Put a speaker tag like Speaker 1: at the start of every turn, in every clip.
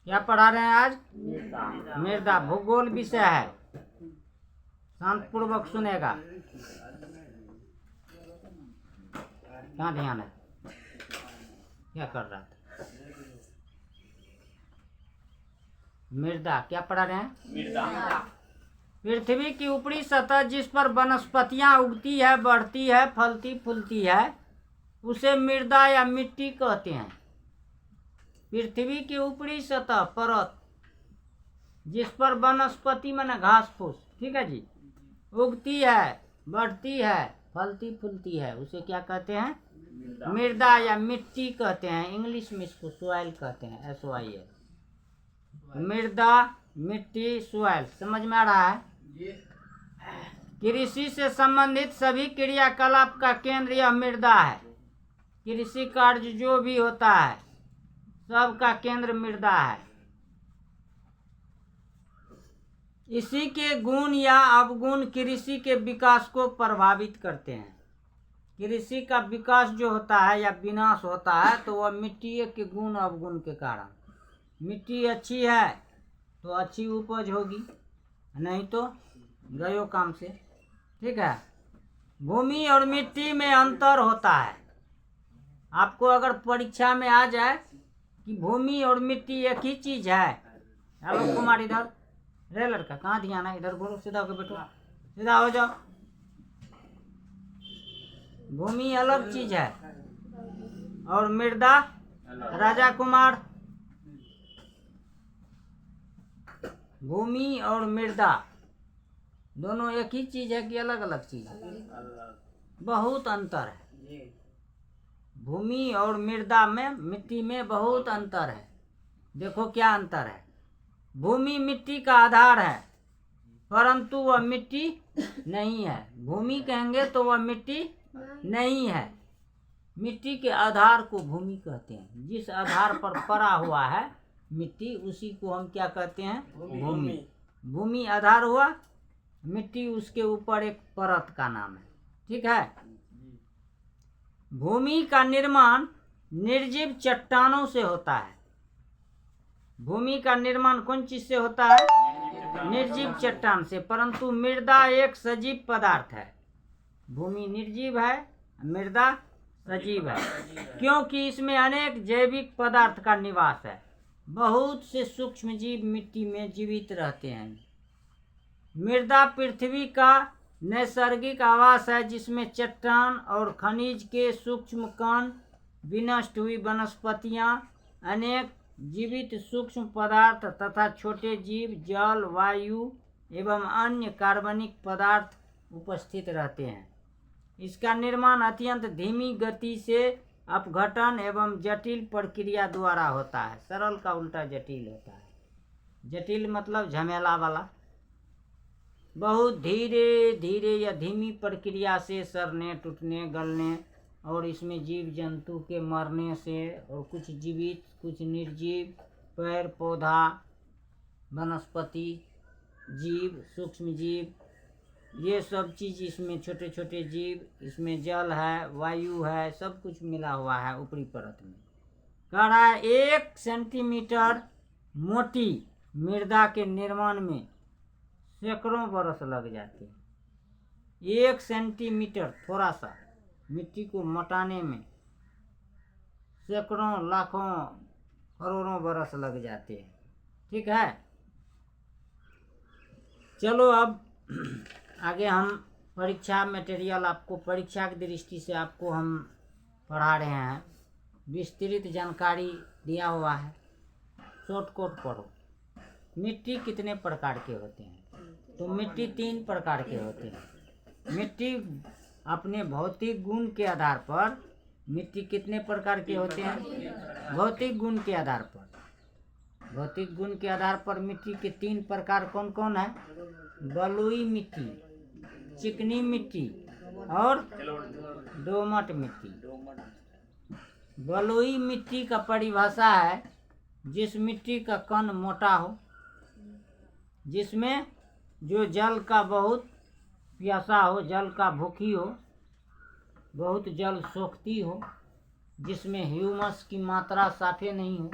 Speaker 1: क्या पढ़ा रहे हैं आज? मृदा भूगोल विषय है। शांतपूर्वक सुनेगा। कहाँ ध्यान है? क्या कर रहा था? मृदा क्या पढ़ा रहे हैं? मृदा पृथ्वी की ऊपरी सतह जिस पर वनस्पतियां उगती है, बढ़ती है, फलती फूलती है, उसे मृदा या मिट्टी कहते हैं। पृथ्वी की ऊपरी सतह परत जिस पर वनस्पति माने घास फूस, ठीक है जी, उगती है, बढ़ती है, फलती फूलती है, उसे क्या कहते हैं? मृदा या मिट्टी कहते हैं। इंग्लिश में इसको सॉइल कहते हैं, SOIL। मृदा, मिट्टी, सॉइल, समझ में आ रहा है? कृषि से संबंधित सभी क्रियाकलाप का केंद्र यह मृदा है। कृषि कार्य जो भी होता है सबका केंद्र मृदा है। इसी के गुण या अवगुण कृषि के विकास को प्रभावित करते हैं। कृषि का विकास जो होता है या विनाश होता है तो वह मिट्टी के गुण अवगुण के कारण। मिट्टी अच्छी है तो अच्छी उपज होगी, नहीं तो गयो काम से, ठीक है। भूमि और मिट्टी में अंतर होता है। आपको अगर परीक्षा में आ जाए कि भूमि और मिट्टी एक ही चीज है, हेलो कुमार इधर, रे लड़का कहाँ ध्यान है? इधर बोलो, सीधा होकर बैठो, सीधा हो जाओ। भूमि अलग चीज है और मृदा, राजा कुमार, भूमि और मृदा दोनों एक ही चीज है कि अलग अलग चीज है? बहुत अंतर है। भूमि और मृदा में, मिट्टी में बहुत अंतर है। देखो क्या अंतर है। भूमि मिट्टी का आधार है परंतु वह मिट्टी नहीं है। भूमि कहेंगे तो वह मिट्टी नहीं है। मिट्टी के आधार को भूमि कहते हैं। जिस आधार पर पड़ा हुआ है मिट्टी, उसी को हम क्या कहते हैं? भूमि। भूमि आधार हुआ, मिट्टी उसके ऊपर एक परत का नाम है, ठीक है। भूमि का निर्माण निर्जीव चट्टानों से होता है। भूमि का निर्माण कौन चीज से होता है? निर्जीव चट्टान से। परंतु मृदा एक सजीव पदार्थ है। भूमि निर्जीव है, मृदा सजीव है, क्योंकि इसमें अनेक जैविक पदार्थ का निवास है। बहुत से सूक्ष्म जीव मिट्टी में जीवित रहते हैं। मृदा पृथ्वी का नैसर्गिक आवास है जिसमें चट्टान और खनिज के सूक्ष्म कण, विनष्ट हुई वनस्पतियां, अनेक जीवित सूक्ष्म पदार्थ तथा छोटे जीव, जल, वायु एवं अन्य कार्बनिक पदार्थ उपस्थित रहते हैं। इसका निर्माण अत्यंत धीमी गति से अपघटन एवं जटिल प्रक्रिया द्वारा होता है। सरल का उल्टा जटिल होता है। जटिल मतलब झमेला वाला। बहुत धीरे धीरे या धीमी प्रक्रिया से सड़ने, टूटने, गलने और इसमें जीव जंतु के मरने से, और कुछ जीवित कुछ निर्जीव, पेड़ पौधा, वनस्पति, जीव, सूक्ष्म जीव, ये सब चीज़ इसमें, छोटे छोटे जीव, इसमें जल है, वायु है, सब कुछ मिला हुआ है ऊपरी परत में। कह रहा है 1 सेंटीमीटर मोटी मृदा के निर्माण में सैकड़ों बरस लग जाते हैं। 1 सेंटीमीटर थोड़ा सा मिट्टी को मोटाने में सैकड़ों, लाखों, करोड़ों बरस लग जाते हैं, ठीक है। चलो अब आगे हम परीक्षा मटेरियल, आपको परीक्षा की दृष्टि से आपको हम पढ़ा रहे हैं। विस्तृत जानकारी दिया हुआ है, शॉर्टकट पढ़ो। मिट्टी कितने प्रकार के होते हैं? तो मिट्टी 3 प्रकार के होते हैं। मिट्टी अपने भौतिक गुण के आधार पर, मिट्टी कितने प्रकार के होते हैं? भौतिक गुण के आधार पर। भौतिक गुण के आधार पर मिट्टी के 3 प्रकार कौन कौन है? बलुई मिट्टी, चिकनी मिट्टी और दोमट मिट्टी। बलुई मिट्टी का परिभाषा है जिस मिट्टी का कण मोटा हो, जिसमें जो जल का बहुत प्यासा हो, जल का भूखी हो, बहुत जल सोखती हो, जिसमें ह्यूमस की मात्रा साफे नहीं हो,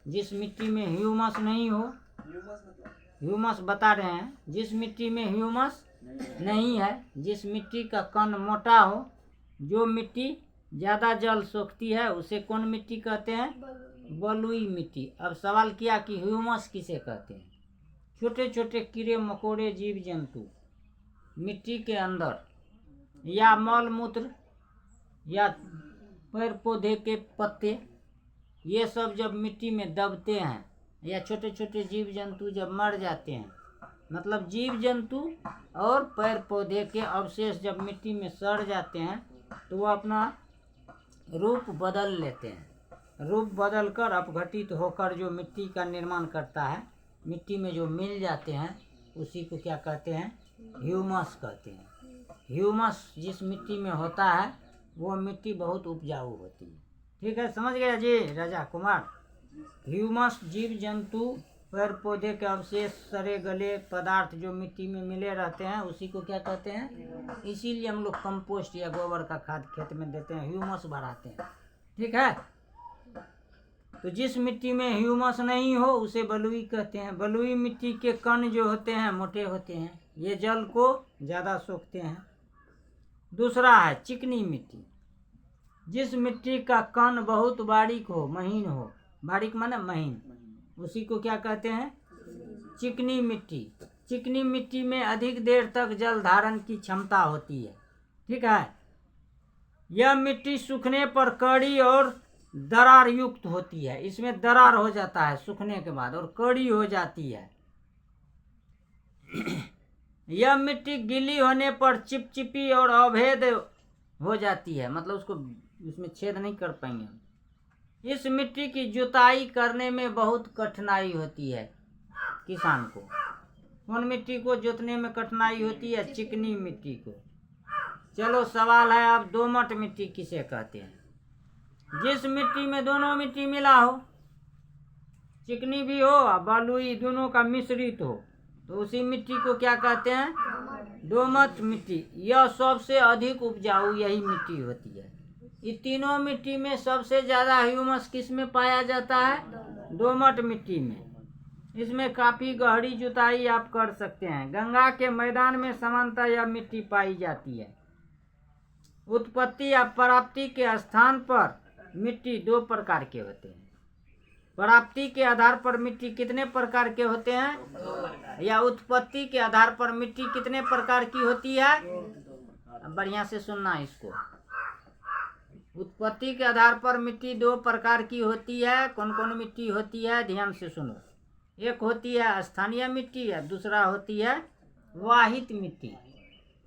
Speaker 1: जिस मिट्टी में ह्यूमस नहीं हो, ह्यूमस बता रहे हैं, जिस मिट्टी में ह्यूमस नहीं है, जिस मिट्टी का कण मोटा हो, जो मिट्टी ज़्यादा जल सोखती है, उसे कौन मिट्टी कहते हैं? बलुई मिट्टी। अब सवाल किया कि ह्यूमस किसे कहते हैं? छोटे छोटे कीड़े मकोड़े जीव जंतु मिट्टी के अंदर या मल मूत्र या पेड़ पौधे के पत्ते, ये सब जब मिट्टी में दबते हैं, या छोटे छोटे जीव जंतु जब मर जाते हैं, मतलब जीव जंतु और पेड़ पौधे के अवशेष जब मिट्टी में सड़ जाते हैं, तो वो अपना रूप बदल लेते हैं। रूप बदल कर अपघटित होकर जो मिट्टी का निर्माण करता है, मिट्टी में जो मिल जाते हैं, उसी को क्या कहते हैं? ह्यूमस कहते हैं। ह्यूमस जिस मिट्टी में होता है, वो मिट्टी बहुत उपजाऊ होती है। ठीक है, समझ गया जी राजा कुमार? ह्यूमस जीव जंतु पेड़ पौधे के अवशेष सड़े गले पदार्थ जो मिट्टी में मिले रहते हैं, उसी को क्या कहते हैं? इसीलिए हम लोग कंपोस्ट या गोबर का खाद खेत में देते हैं, ह्यूमस बढ़ाते हैं। ठीक है, तो जिस मिट्टी में ह्यूमस नहीं हो उसे बलुई कहते हैं। बलुई मिट्टी के कण जो होते हैं मोटे होते हैं, ये जल को ज़्यादा सोखते हैं। दूसरा है चिकनी मिट्टी। जिस मिट्टी का कण बहुत बारीक हो, महीन हो, बारीक माने महीन, उसी को क्या कहते हैं? चिकनी मिट्टी। चिकनी मिट्टी में अधिक देर तक जल धारण की क्षमता होती है। ठीक है, यह मिट्टी सूखने पर कड़ी और दरार युक्त होती है। इसमें दरार हो जाता है सूखने के बाद और कड़ी हो जाती है। यह मिट्टी गीली होने पर चिपचिपी और अभेद हो जाती है, मतलब उसको उसमें छेद नहीं कर पाएंगे। इस मिट्टी की जुताई करने में बहुत कठिनाई होती है किसान को। कौन मिट्टी को जोतने में कठिनाई होती है? चिकनी मिट्टी को। चलो सवाल है अब, दोमट मिट्टी किसे कहते हैं? जिस मिट्टी में दोनों मिट्टी मिला हो, चिकनी भी हो और बलुई, दोनों का मिश्रित हो, तो उसी मिट्टी को क्या कहते हैं? दोमट मिट्टी। यह सबसे अधिक उपजाऊ यही मिट्टी होती है। ये तीनों मिट्टी में सबसे ज़्यादा ह्यूमस किस में पाया जाता है? दोमट मिट्टी में। इसमें काफ़ी गहरी जुताई आप कर सकते हैं। गंगा के मैदान में सामान्यतः यह मिट्टी पाई जाती है। उत्पत्ति या प्राप्ति के स्थान पर मिट्टी दो प्रकार के होते हैं। प्राप्ति के आधार पर मिट्टी कितने प्रकार के होते हैं? या उत्पत्ति के आधार पर मिट्टी कितने प्रकार की होती है? बढ़िया से सुनना इसको। उत्पत्ति के आधार पर मिट्टी दो प्रकार की होती है। कौन कौन मिट्टी होती है? ध्यान से सुनो। एक होती है स्थानीय मिट्टी, या दूसरा होती है वाहित मिट्टी।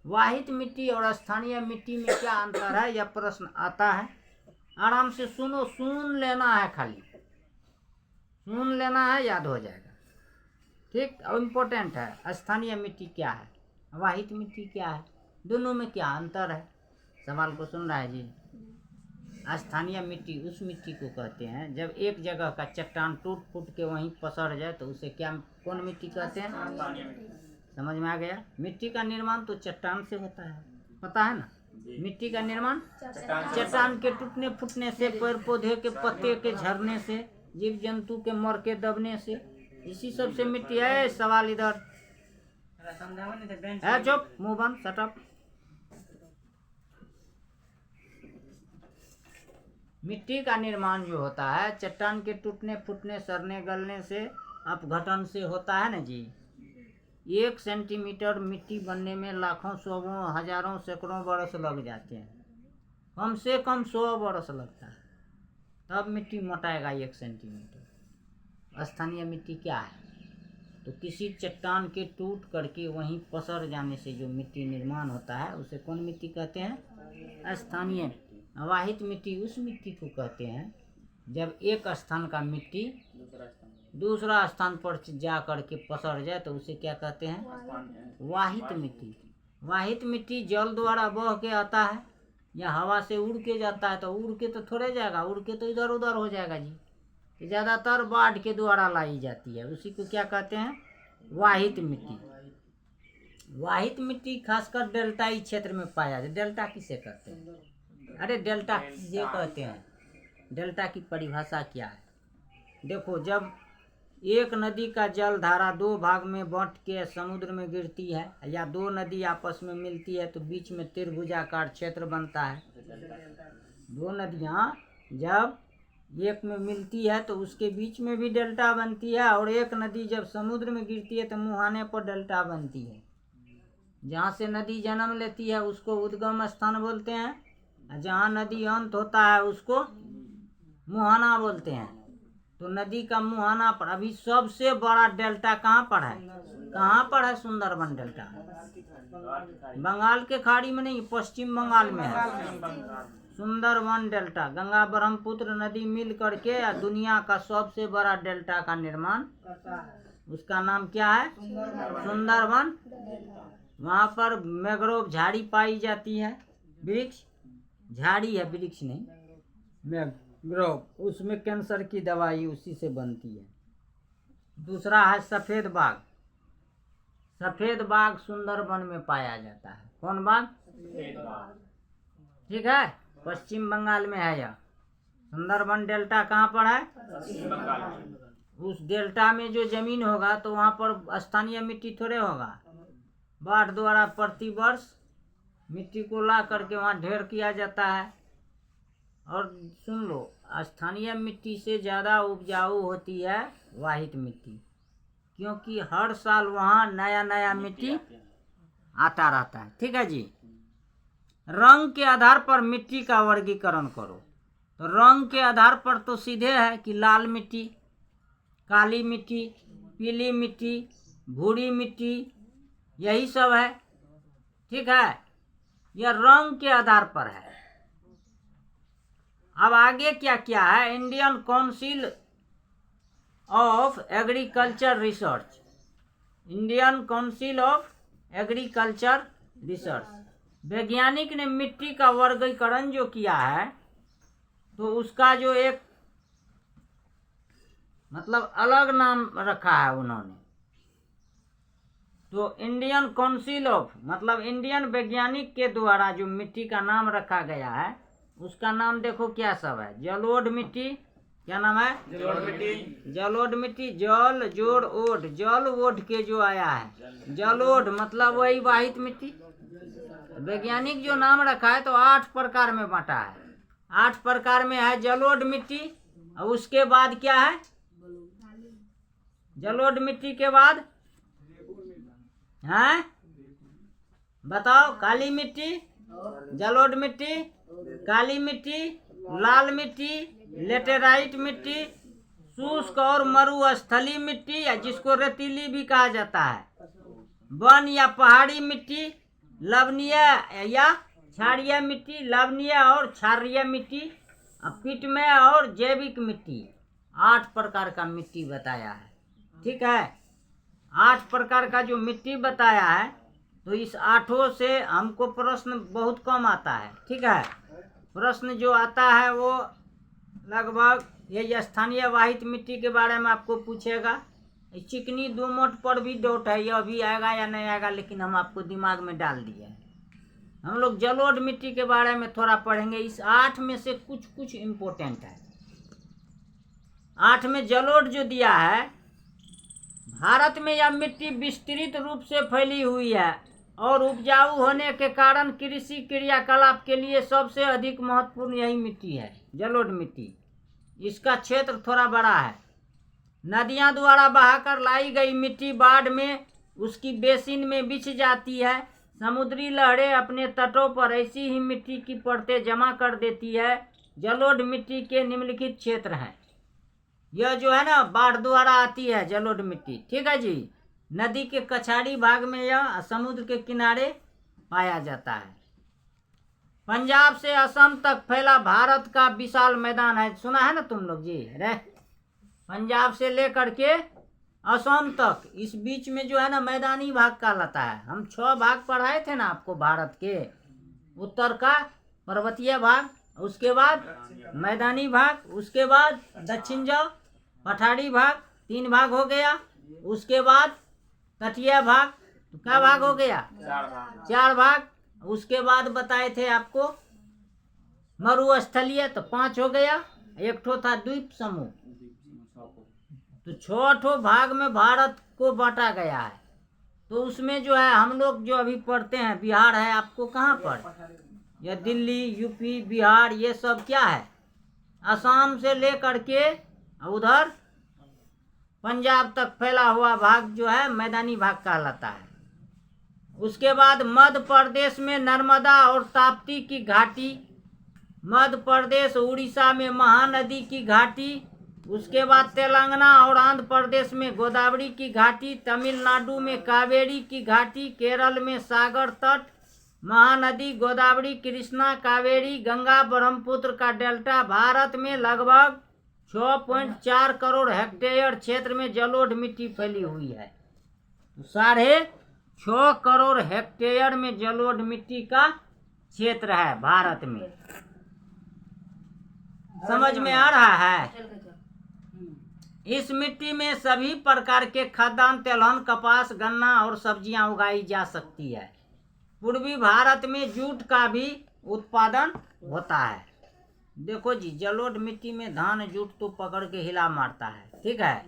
Speaker 1: वाहित मिट्टी और स्थानीय मिट्टी में क्या अंतर है, यह प्रश्न आता है। आराम से सुनो, सुन लेना है, खाली सुन लेना है, याद हो जाएगा। ठीक, और इम्पोर्टेंट है। स्थानीय मिट्टी क्या है, वाहित मिट्टी क्या है, दोनों में क्या अंतर है? सवाल को सुन रहा है जी? स्थानीय मिट्टी उस मिट्टी को कहते हैं जब एक जगह का चट्टान टूट फूट के वहीं पसर जाए, तो उसे क्या, कौन मिट्टी कहते हैं? समझ में आ गया? मिट्टी का निर्माण तो चट्टान से होता है, पता है ना? मिट्टी का निर्माण चट्टान के टूटने फूटने से, पेड़ पौधे के पत्ते के झरने से, जीव जंतु के मर के दबने से, इसी सब से मिट्टी है। सवाल इधर है, चुप, मुंह बंद, शट अप। मिट्टी का निर्माण जो होता है चट्टान के टूटने फूटने, सड़ने गलने से, अपघटन से होता है ना जी। 1 सेंटीमीटर मिट्टी बनने में लाखों, सौों, हजारों, सैकड़ों बरस लग जाते हैं। कम से कम 100 बरस लगता है, तब मिट्टी मोटाएगा 1 सेंटीमीटर। स्थानीय मिट्टी क्या है? तो किसी चट्टान के टूट करके वहीं पसर जाने से जो मिट्टी निर्माण होता है, उसे कौन मिट्टी कहते हैं? स्थानीय। वाहित मिट्टी उस मिट्टी को कहते हैं जब एक स्थान का मिट्टी दूसरा स्थान पर जा करके पसर जाए, तो उसे क्या कहते हैं? वाहित मिट्टी। वाहित मिट्टी जल द्वारा बह के आता है या हवा से उड़ के जाता है, तो उड़ के तो थोड़े जाएगा, उड़ के तो इधर उधर हो जाएगा जी। ज़्यादातर बाढ़ के द्वारा लाई जाती है, उसी को क्या कहते हैं? वाहित मिट्टी। वाहित मिट्टी खासकर डेल्टाई क्षेत्र में पाया जाए। डेल्टा किसे कहते हैं? अरे डेल्टा किसे कहते हैं? डेल्टा की परिभाषा क्या है? देखो, जब एक नदी का जल धारा दो भाग में बंट के समुद्र में गिरती है या दो नदी आपस में मिलती है तो बीच में त्रिभुजाकार क्षेत्र बनता है। दो नदियाँ जब एक में मिलती है तो उसके बीच में भी डेल्टा बनती है, और एक नदी जब समुद्र में गिरती है तो मुहाने पर डेल्टा बनती है। जहाँ से नदी जन्म लेती है उसको उद्गम स्थान बोलते हैं, और जहाँ नदी अंत होता है उसको मुहाना बोलते हैं। तो नदी का मुहाना पर अभी सबसे बड़ा डेल्टा कहाँ पर है? कहाँ पर है सुंदरबन डेल्टा? बंगाल के खाड़ी में नहीं, पश्चिम बंगाल में है सुंदरबन डेल्टा। गंगा ब्रह्मपुत्र नदी मिल करके या दुनिया का सबसे बड़ा डेल्टा का निर्माण, उसका नाम क्या है? सुंदरबन। वहाँ पर मैंग्रोव झाड़ी पाई जाती है, वृक्ष झाड़ी है, वृक्ष नहीं, मैंग्रोव। उसमें कैंसर की दवाई उसी से बनती है। दूसरा है सफ़ेद बाघ। सफ़ेद बाघ सुंदरबन में पाया जाता है। कौन बाघ? ठीक है, पश्चिम बंगाल में है यह। सुंदरबन डेल्टा कहाँ पर है? पश्चिम बंगाल। उस डेल्टा में जो जमीन होगा तो वहाँ पर स्थानीय मिट्टी थोड़े होगा। बाढ़ द्वारा प्रतिवर्ष मिट्टी को ला करके वहाँ ढेर किया जाता है। और सुन लो, स्थानीय मिट्टी से ज़्यादा उपजाऊ होती है वाहित मिट्टी, क्योंकि हर साल वहाँ नया नया मिट्टी आता रहता है। ठीक है जी। रंग के आधार पर मिट्टी का वर्गीकरण करो, तो रंग के आधार पर तो सीधे है कि लाल मिट्टी, काली मिट्टी, पीली मिट्टी, भूरी मिट्टी, यही सब है। ठीक है, यह रंग के आधार पर है। अब आगे क्या क्या है? Indian council of agriculture research, Indian council of agriculture research, वैज्ञानिक ने मिट्टी का वर्गीकरण जो किया है तो उसका जो एक मतलब अलग नाम रखा है उन्होंने। तो इंडियन काउंसिल ऑफ मतलब इंडियन वैज्ञानिक के द्वारा जो मिट्टी का नाम रखा गया है उसका नाम देखो क्या सब है। जलोढ़ मिट्टी, क्या नाम है? जलोढ़ मिट्टी। जलोढ़ मिट्टी, जल जोड़ ओढ़, जल ओढ़ के जो आया है जलोढ़, मतलब वही वाहित मिट्टी। वैज्ञानिक जो नाम रखा है तो 8 प्रकार में बांटा है। 8 प्रकार में है जलोढ़ मिट्टी। और उसके बाद क्या है? जलोढ़ मिट्टी के बाद हैं, बताओ? काली मिट्टी, जलोढ़ मिट्टी, काली मिट्टी, लाल मिट्टी, लेटेराइट मिट्टी, शुष्क और मरुस्थलीय मिट्टी या जिसको रेतीली भी कहा जाता है, वन या पहाड़ी मिट्टी, लवणीय या क्षारीय मिट्टी, लवणीय और क्षारीय मिट्टी, पिटमय और जैविक मिट्टी। 8 प्रकार का मिट्टी बताया है। ठीक है, 8 प्रकार का जो मिट्टी बताया है तो इस 8 से हमको प्रश्न बहुत कम आता है। ठीक है, प्रश्न जो आता है वो लगभग ये स्थानीय वाहित मिट्टी के बारे में आपको पूछेगा। चिकनी दोमट पर भी डाउट है, यह भी आएगा या नहीं आएगा, लेकिन हम आपको दिमाग में डाल दिए हैं। हम लोग जलोढ़ मिट्टी के बारे में थोड़ा पढ़ेंगे। इस 8 में से कुछ कुछ इम्पोर्टेंट है। 8 में जलोढ़ जो दिया है, भारत में यह मिट्टी विस्तृत रूप से फैली हुई है और उपजाऊ होने के कारण कृषि क्रियाकलाप के लिए सबसे अधिक महत्वपूर्ण यही मिट्टी है, जलोढ़ मिट्टी। इसका क्षेत्र थोड़ा बड़ा है। नदियां द्वारा बहाकर लाई गई मिट्टी बाढ़ में उसकी बेसिन में बिछ जाती है। समुद्री लहरें अपने तटों पर ऐसी ही मिट्टी की परतें जमा कर देती है। जलोढ़ मिट्टी के निम्नलिखित क्षेत्र हैं। यह जो है ना बाढ़ द्वारा आती है जलोढ़ मिट्टी। ठीक है जी। नदी के कछाड़ी भाग में यह समुद्र के किनारे पाया जाता है। पंजाब से असम तक फैला भारत का विशाल मैदान है। सुना है ना तुम लोग जी? रे पंजाब से लेकर के असम तक इस बीच में जो है ना मैदानी भाग कहलाता है। हम 6 भाग पढ़ाए थे ना आपको भारत के। उत्तर का पर्वतीय भाग, उसके बाद मैदानी भाग, उसके बाद दक्षिण जाओ पठारी भाग, 3 भाग हो गया। उसके बाद तटीय भाग, तो क्या भाग हो गया? 4 भाग। उसके बाद बताए थे आपको मरुस्थलीय, तो 5 हो गया। एक ठो था द्वीप समूह, तो 6 ठो भाग में भारत को बांटा गया है। तो उसमें जो है हम लोग जो अभी पढ़ते हैं बिहार है, आपको कहाँ पर, या दिल्ली, यूपी, बिहार, ये सब क्या है, असम से लेकर के उधर पंजाब तक फैला हुआ भाग जो है मैदानी भाग कहलाता है। उसके बाद मध्य प्रदेश में नर्मदा और ताप्ती की घाटी, मध्य प्रदेश उड़ीसा में महानदी की घाटी, उसके बाद तेलंगाना और आंध्र प्रदेश में गोदावरी की घाटी, तमिलनाडु में कावेरी की घाटी, केरल में सागर तट, महानदी गोदावरी, कृष्णा, कावेरी, गंगा, ब्रह्मपुत्र का डेल्टा। भारत में लगभग 6.4 करोड़ हेक्टेयर क्षेत्र में जलोढ़ मिट्टी फैली हुई है। 6.5 करोड़ हेक्टेयर में जलोढ़ मिट्टी का क्षेत्र है भारत में। समझ में आ रहा है? इस मिट्टी में सभी प्रकार के खाद्यान्न, तिलहन, कपास, गन्ना और सब्जियां उगाई जा सकती है। पूर्वी भारत में जूट का भी उत्पादन होता है। देखो जी, जलोढ़ मिट्टी में धान जूट तो पकड़ के हिला मारता है, ठीक है।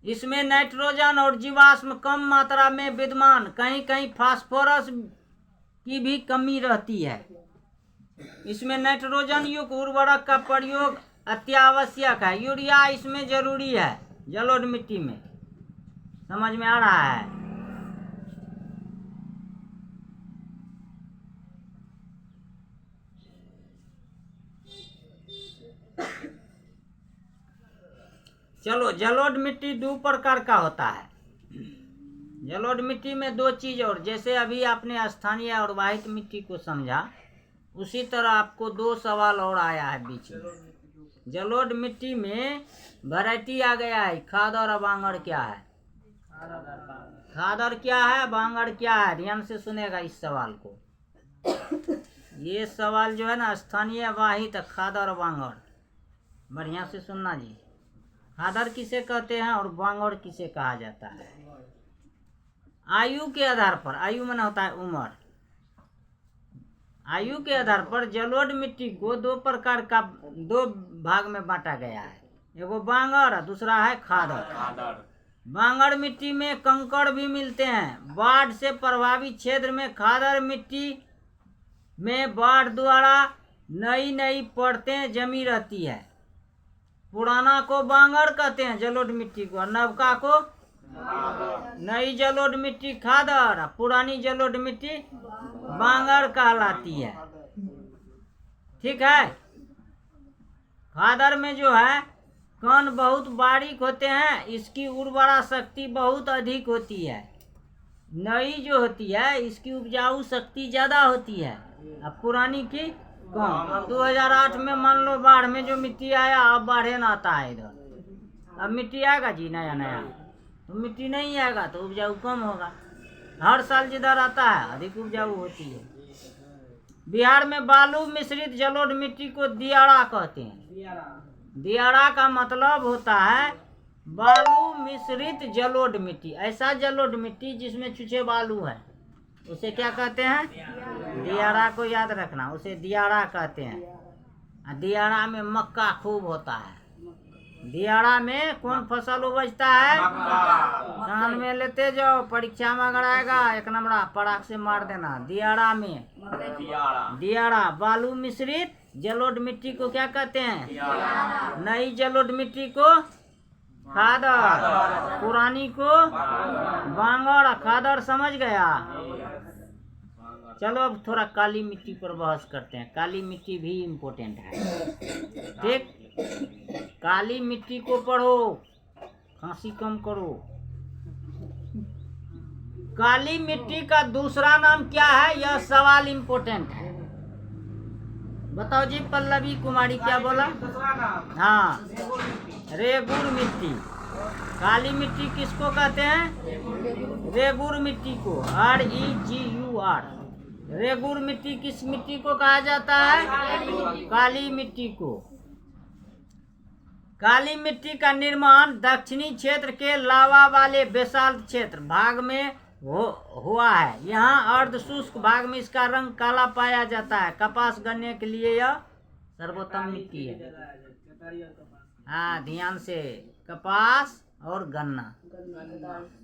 Speaker 1: इसमें नाइट्रोजन और जीवाश्म कम मात्रा में विद्यमान, कहीं कहीं फास्फोरस की भी कमी रहती है। इसमें नाइट्रोजन युक्त उर्वरक का प्रयोग अत्यावश्यक है। यूरिया इसमें जरूरी है जलोढ़ मिट्टी में। समझ में आ रहा है? चलो, जलोढ़ मिट्टी 2 प्रकार का होता है। जलोढ़ मिट्टी में 2 चीज, और जैसे अभी आपने स्थानीय और वाहित मिट्टी को समझा, उसी तरह आपको 2 सवाल और आया है बीच में। जलोढ़ मिट्टी में वैरायटी आ गया है, खादर और बांगड़ क्या है। खादर क्या है, बांगड़ क्या है, ध्यान से सुनेगा इस सवाल को। ये सवाल जो है ना, स्थानीय वाहित खादर और बांगड़, बढ़िया से सुनना जी। खादर किसे कहते हैं और बांगड़ किसे कहा जाता है? आयु के आधार पर, आयु माने होता है उम्र, आयु के आधार पर जलोढ़ मिट्टी को 2 प्रकार का 2 भाग में बांटा गया है। एगो बांगड़ और दूसरा है खादर। बांगड़ मिट्टी में कंकड़ भी मिलते हैं। बाढ़ से प्रभावित क्षेत्र में खादर मिट्टी में बाढ़ द्वारा नई नई परतें जमी रहती है। पुराना को बांगड़ कहते हैं जलोढ़ मिट्टी को, नवका को नई जलोढ़ मिट्टी खादर, पुरानी जलोढ़ मिट्टी बांगड़ कहलाती है, ठीक है। खादर में जो है कण बहुत बारीक होते हैं, इसकी उर्वरा शक्ति बहुत अधिक होती है। नई जो होती है इसकी उपजाऊ शक्ति ज्यादा होती है, अब पुरानी की कम। अब 2008 में मान लो बाढ़ में जो मिट्टी आया, अब बाढ़े ना आता है इधर। अब मिट्टी आएगा जी नया नया, तो मिट्टी नहीं आएगा तो उपजाऊ कम होगा। हर साल जिधर आता है अधिक उपजाऊ होती है। बिहार में बालू मिश्रित जलोढ़ मिट्टी को दियारा कहते हैं। दियारा का मतलब होता है बालू मिश्रित जलोढ़ मिट्टी। ऐसा जलोढ़ मिट्टी जिसमें छुछे बालू है उसे क्या कहते हैं? दियारा को याद रखना, उसे दियारा कहते हैं। दियारा में मक्का खूब होता है। दियारा में कौन फसल उपजता है? कान में लेते जाओ, परीक्षा में अगर आएगा 1 नंबर पराग से मार देना। दियारा में दियारा बालू मिश्रित जलोढ़ मिट्टी को क्या कहते हैं? नई जलोढ़ मिट्टी को खादर, पुरानी को बांगड़। खादर समझ गया? चलो अब थोड़ा काली मिट्टी पर बहस करते हैं। काली मिट्टी भी इम्पोर्टेंट है, ठीक। काली मिट्टी को पढ़ो, खांसी कम करो। काली मिट्टी का दूसरा नाम क्या है? यह सवाल इम्पोर्टेंट है। बताओ जी पल्लवी कुमारी क्या बोला? हाँ, रेगुर मिट्टी। काली मिट्टी किसको कहते हैं? रेगुर मिट्टी को, REGUR। रेगुर मिट्टी किस मिट्टी को कहा जाता है? काली मिट्टी को। काली मिट्टी का निर्माण दक्षिणी क्षेत्र के लावा वाले बेसाल्ट क्षेत्र भाग में हुआ है। यहाँ अर्ध शुष्क भाग में इसका रंग काला पाया जाता है। कपास गन्ने के लिए यह सर्वोत्तम मिट्टी है। हाँ, ध्यान से, कपास और गन्ना।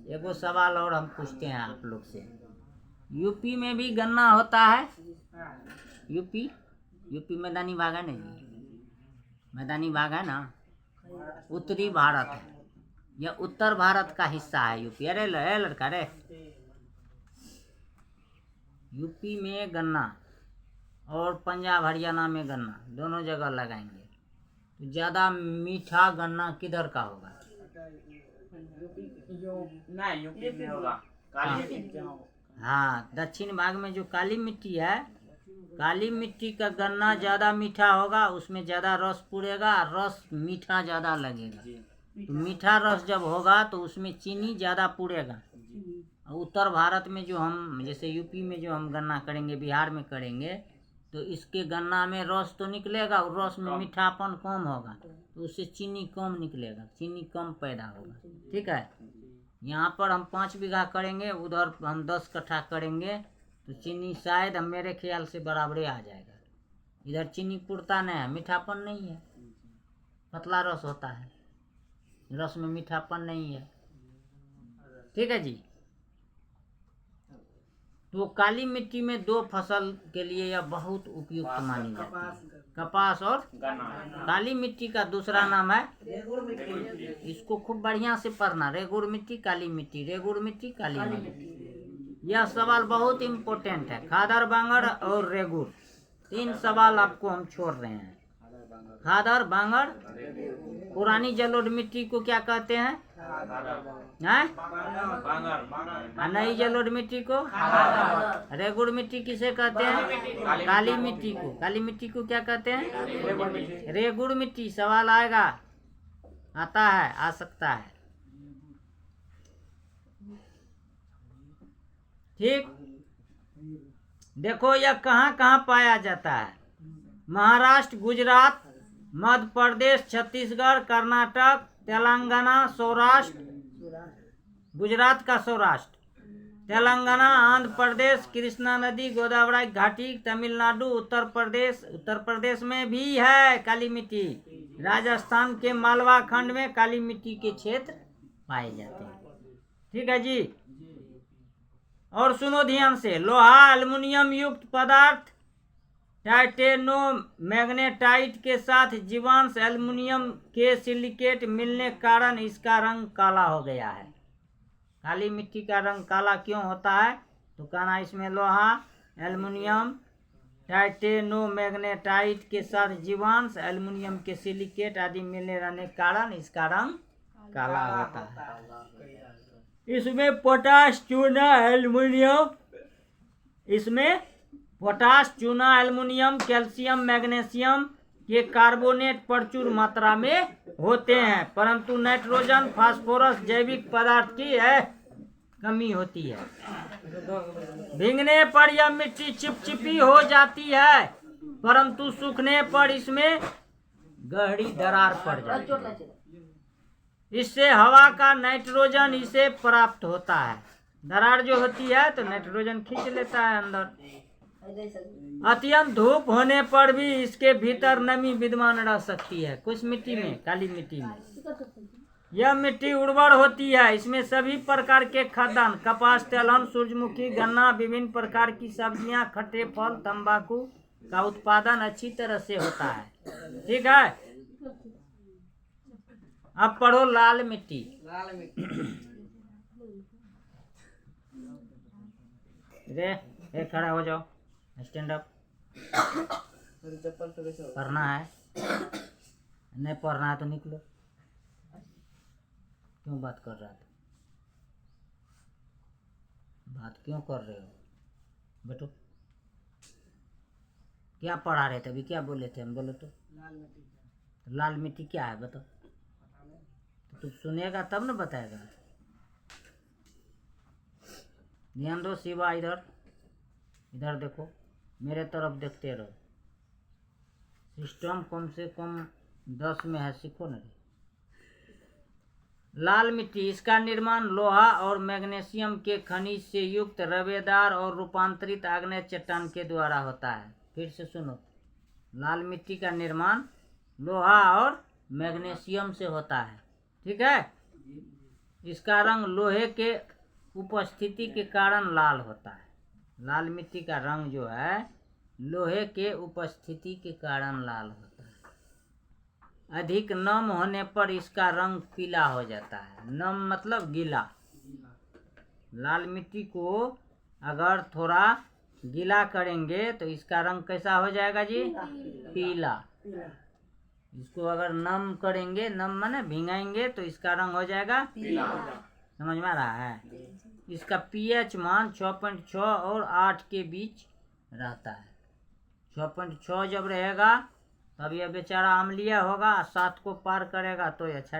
Speaker 1: एगो सवाल और हम पूछते हैं आप लोग से, यूपी में भी गन्ना होता है? यूपी मैदानी भाग है ना जी, मैदानी भाग है ना, उत्तरी भारत है, यह उत्तर भारत का हिस्सा है यूपी। अरे लड़का रे, यूपी में गन्ना और पंजाब हरियाणा में गन्ना दोनों जगह लगाएंगे, तो ज़्यादा मीठा गन्ना किधर का होगा?
Speaker 2: यूपी में होगा, काली मिट्टी।
Speaker 1: हाँ, दक्षिण भाग में जो काली मिट्टी है, काली मिट्टी का गन्ना ज़्यादा मीठा होगा, उसमें ज़्यादा रस पुड़ेगा, रस मीठा ज़्यादा लगेगा। तो मीठा रस जब होगा तो उसमें चीनी ज़्यादा पुड़ेगा। उत्तर भारत में जो हम, जैसे यूपी में जो हम गन्ना करेंगे, बिहार में करेंगे, तो इसके गन्ना में रस तो निकलेगा और रस में मीठापन कम होगा, तो उससे चीनी कम निकलेगा, चीनी कम पैदा होगा। ठीक है, यहाँ पर हम 5 बीघा करेंगे, उधर हम 10 कट्ठा करेंगे, तो चीनी शायद मेरे ख्याल से बराबरे आ जाएगा। इधर चीनी पुरता नहीं है, मीठापन नहीं है, पतला रस होता है, रस में मीठापन नहीं है। ठीक है जी। तो काली मिट्टी में 2 फसल के लिए यह बहुत उपयुक्त मानी जाती है, कपास और काली मिट्टी का दूसरा नाम है, इसको खूब बढ़िया से पढ़ना, रेगुर मिट्टी, काली मिट्टी, रेगुर मिट्टी, काली मिट्टी। यह सवाल बहुत इम्पोर्टेंट है। खादर, बांगड़ और रेगुर, 3 सवाल आपको हम छोड़ रहे हैं। खादर, बांगड़, पुरानी जलोढ़ मिट्टी को क्या कहते हैं? नई जलोढ़ मिट्टी को? रेगुड़ मिट्टी किसे कहते हैं? काली मिट्टी को। काली मिट्टी को क्या कहते हैं? रेगुड़ मिट्टी। सवाल आएगा, आता है, आ सकता है। ठीक, देखो यह कहाँ कहाँ पाया जाता है? महाराष्ट्र, गुजरात, मध्य प्रदेश, छत्तीसगढ़, कर्नाटक, तेलंगाना, सौराष्ट्र, गुजरात का सौराष्ट्र, तेलंगाना, आंध्र प्रदेश, कृष्णा नदी, गोदावरी घाटी, तमिलनाडु, उत्तर प्रदेश में भी है काली मिट्टी। राजस्थान के मालवा खंड में काली मिट्टी के क्षेत्र पाए जाते हैं। ठीक है जी। और सुनो ध्यान से, लोहा, एल्युमिनियम युक्त पदार्थ टाइटेनो मैग्नेटाइट के साथ जीवांश एल्युमिनियम के सिलिकेट मिलने के कारण इसका रंग काला हो गया है। काली मिट्टी का रंग काला क्यों होता है? तो कहना, इसमें लोहा, एल्युमिनियम, टाइटेनो मैग्नेटाइट के साथ जीवांश एल्युमिनियम के सिलिकेट आदि मिलने रहने के कारण इसका रंग काला होता है। इसमें पोटाश, चूना, एल्युमिनियम, इसमें पोटाश, चूना, एल्युमिनियम, कैल्शियम, मैग्नीशियम के कार्बोनेट प्रचुर मात्रा में होते हैं, परंतु नाइट्रोजन, फास्फोरस जैविक पदार्थ की कमी होती है। भीगने पर यह मिट्टी चिपचिपी हो जाती है, परंतु सूखने पर इसमें गहरी दरार पड़ जाती है। इससे हवा का नाइट्रोजन इसे प्राप्त होता है। दरार जो होती है तो नाइट्रोजन खींच लेता है अंदर। अत्यंत धूप होने पर भी इसके भीतर नमी विद्यमान रह सकती है। कुछ मिट्टी में, काली मिट्टी में यह मिट्टी उर्वर होती है। इसमें सभी प्रकार के खाद्यान्न, कपास, तिलहन, सूरजमुखी, गन्ना, विभिन्न प्रकार की सब्जियां, खट्टे फल, तंबाकू का उत्पादन अच्छी तरह से होता है। ठीक है, अब पढ़ो लाल मिट्टी। रे खड़ा हो जाओ, स्टैंड अप। पढ़ना है, नहीं पढ़ना है तो निकलो। क्यों बात कर रहा था? बात क्यों कर रहे हो? बैठो। क्या पढ़ा रहे थे अभी? क्या बोले थे हम? बोलो तो। लाल मिट्टी क्या है बताओ? तो तुम सुनेगा तब ना बताएगा। ध्यान दो शिवा, इधर इधर देखो, मेरे तरफ देखते रहो। सिस्टम कम से कम 10 में है, सीखो ना। लाल मिट्टी, इसका निर्माण लोहा और मैग्नीशियम के खनिज से युक्त रवेदार और रूपांतरित आग्नेय चट्टान के द्वारा होता है। फिर से सुनो, लाल मिट्टी का निर्माण लोहा और मैग्नीशियम से होता है। ठीक है, इसका रंग लोहे के उपस्थिति के कारण लाल होता है। लाल मिट्टी का रंग जो है लोहे के उपस्थिति के कारण लाल होता है। अधिक नम होने पर इसका रंग पीला हो जाता है। नम मतलब गीला। लाल मिट्टी को अगर थोड़ा गीला करेंगे तो इसका रंग कैसा हो जाएगा जी? पीला। इसको अगर नम करेंगे, नम माने भिंगाएंगे, तो इसका रंग हो जाएगा
Speaker 2: पीला।
Speaker 1: समझ में आ रहा है? इसका पीएच मान 6.6 और 8 के बीच रहता है। 6.6 जब रहेगा तब यह बेचारा अम्लीय होगा, 7 को पार करेगा तो यह अच्छा